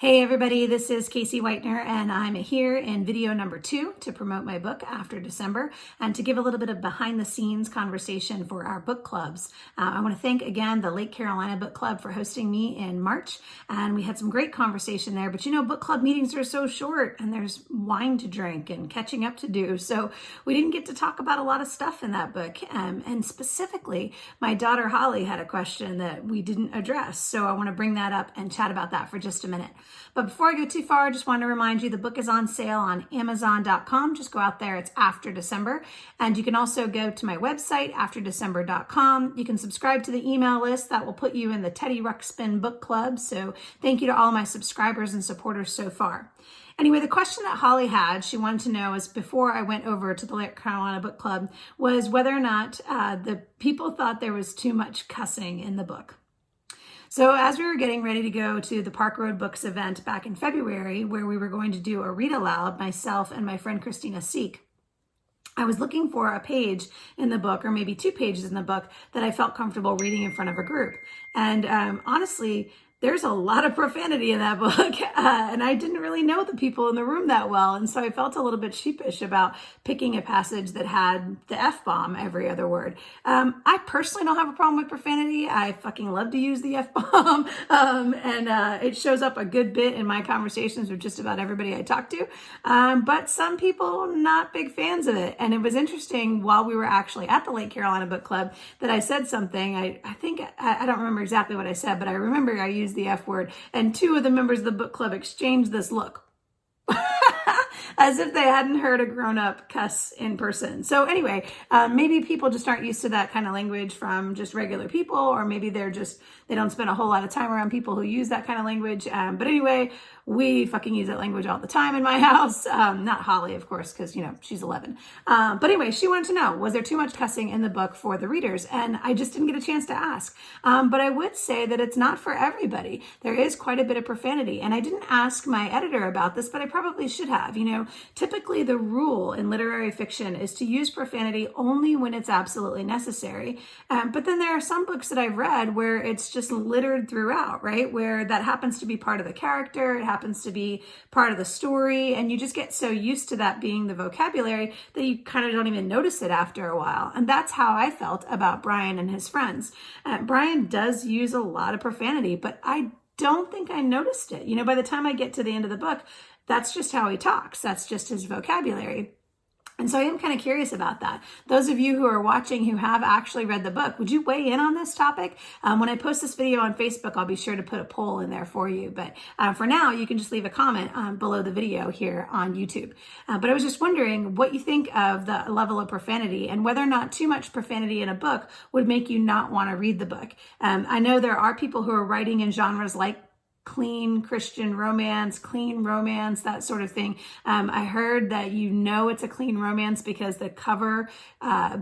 Hey everybody, this is Casey Whitener and I'm here in video number 2 to promote my book After December and to give a little bit of behind the scenes conversation for our book clubs. I want to thank again the Lake Carolina Book Club for hosting me in March, and we had some great conversation there. But you know, book club meetings are so short and there's wine to drink and catching up to do, so we didn't get to talk about a lot of stuff in that book. And specifically, my daughter Holly had a question that we didn't address, so I want to bring that up and chat about that for just a minute. But before I go too far, I just want to remind you the book is on sale on Amazon.com. Just go out there. It's After December. And you can also go to my website, afterdecember.com. You can subscribe to the email list that will put you in the Teddy Ruxpin book club. So thank you to all my subscribers and supporters so far. Anyway, the question that Holly had, she wanted to know is before I went over to the Lake Carolina Book Club, was whether or not the people thought there was too much cussing in the book. So as we were getting ready to go to the Park Road Books event back in February, where we were going to do a read aloud, myself and my friend Christina Seek, I was looking for a page in the book, or maybe 2 pages in the book, that I felt comfortable reading in front of a group. And honestly, there's a lot of profanity in that book, and I didn't really know the people in the room that well, and so I felt a little bit sheepish about picking a passage that had the F-bomb every other word. I personally don't have a problem with profanity. I fucking love to use the F-bomb, and it shows up a good bit in my conversations with just about everybody I talk to, but some people not big fans of it. And it was interesting while we were actually at the Lake Carolina Book Club that I said something. I think, I don't remember exactly what I said, but I remember I used the F word, and 2 of the members of the book club exchanged this look as if they hadn't heard a grown-up cuss in person. So anyway, maybe people just aren't used to that kind of language from just regular people, or maybe they don't spend a whole lot of time around people who use that kind of language. But anyway, we fucking use that language all the time in my house. Not Holly, of course, because, you know, she's 11. But anyway, she wanted to know, was there too much cussing in the book for the readers? And I just didn't get a chance to ask. But I would say that it's not for everybody. There is quite a bit of profanity. And I didn't ask my editor about this, but I probably should have. You know, typically the rule in literary fiction is to use profanity only when it's absolutely necessary. But then there are some books that I've read where it's just littered throughout, right? Where that happens to be part of the character. It happens to be part of the story, and you just get so used to that being the vocabulary that you kind of don't even notice it after a while. And that's how I felt about Brian and his friends. Brian does use a lot of profanity, but I don't think I noticed it. You know, by the time I get to the end of the book, that's just how he talks. That's just his vocabulary. And so I am kind of curious about that. Those of you who are watching who have actually read the book, would you weigh in on this topic? When I post this video on Facebook, I'll be sure to put a poll in there for you. But for now, you can just leave a comment below the video here on YouTube. But I was just wondering what you think of the level of profanity and whether or not too much profanity in a book would make you not want to read the book. I know there are people who are writing in genres like clean Christian romance, that sort of thing. I heard that you know it's a clean romance because the cover,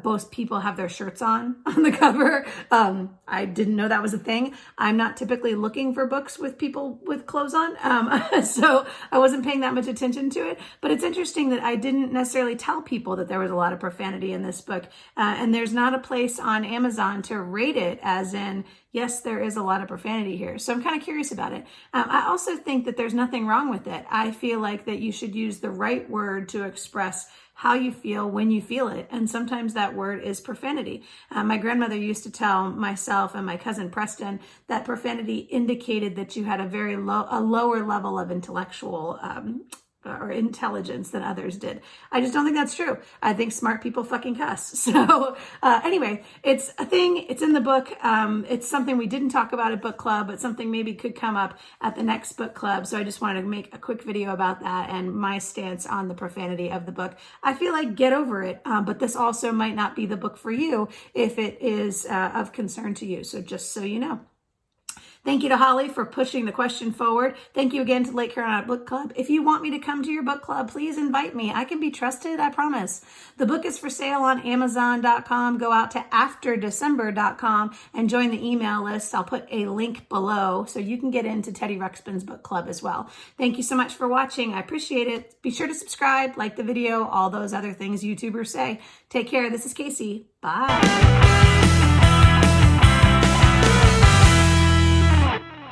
both people have their shirts on the cover. I didn't know that was a thing. I'm not typically looking for books with people with clothes on, so I wasn't paying that much attention to it. But it's interesting that I didn't necessarily tell people that there was a lot of profanity in this book, and there's not a place on Amazon to rate it as in, yes, there is a lot of profanity here. So I'm kind of curious about it. I also think that there's nothing wrong with it. I feel like that you should use the right word to express how you feel when you feel it. And sometimes that word is profanity. My grandmother used to tell myself and my cousin Preston that profanity indicated that you had a lower level of intellectual or intelligence than others did. I just don't think that's true. I think smart people fucking cuss. So anyway, it's a thing. It's in the book. It's something we didn't talk about at book club, but something maybe could come up at the next book club. So I just wanted to make a quick video about that and my stance on the profanity of the book. I feel like get over it, but this also might not be the book for you if it is of concern to you. So just so you know. Thank you to Holly for pushing the question forward. Thank you again to Lake Carolina Book Club. If you want me to come to your book club, please invite me. I can be trusted, I promise. The book is for sale on Amazon.com. Go out to afterdecember.com and join the email list. I'll put a link below so you can get into Teddy Ruxpin's book club as well. Thank you so much for watching. I appreciate it. Be sure to subscribe, like the video, all those other things YouTubers say. Take care. This is Casey. Bye.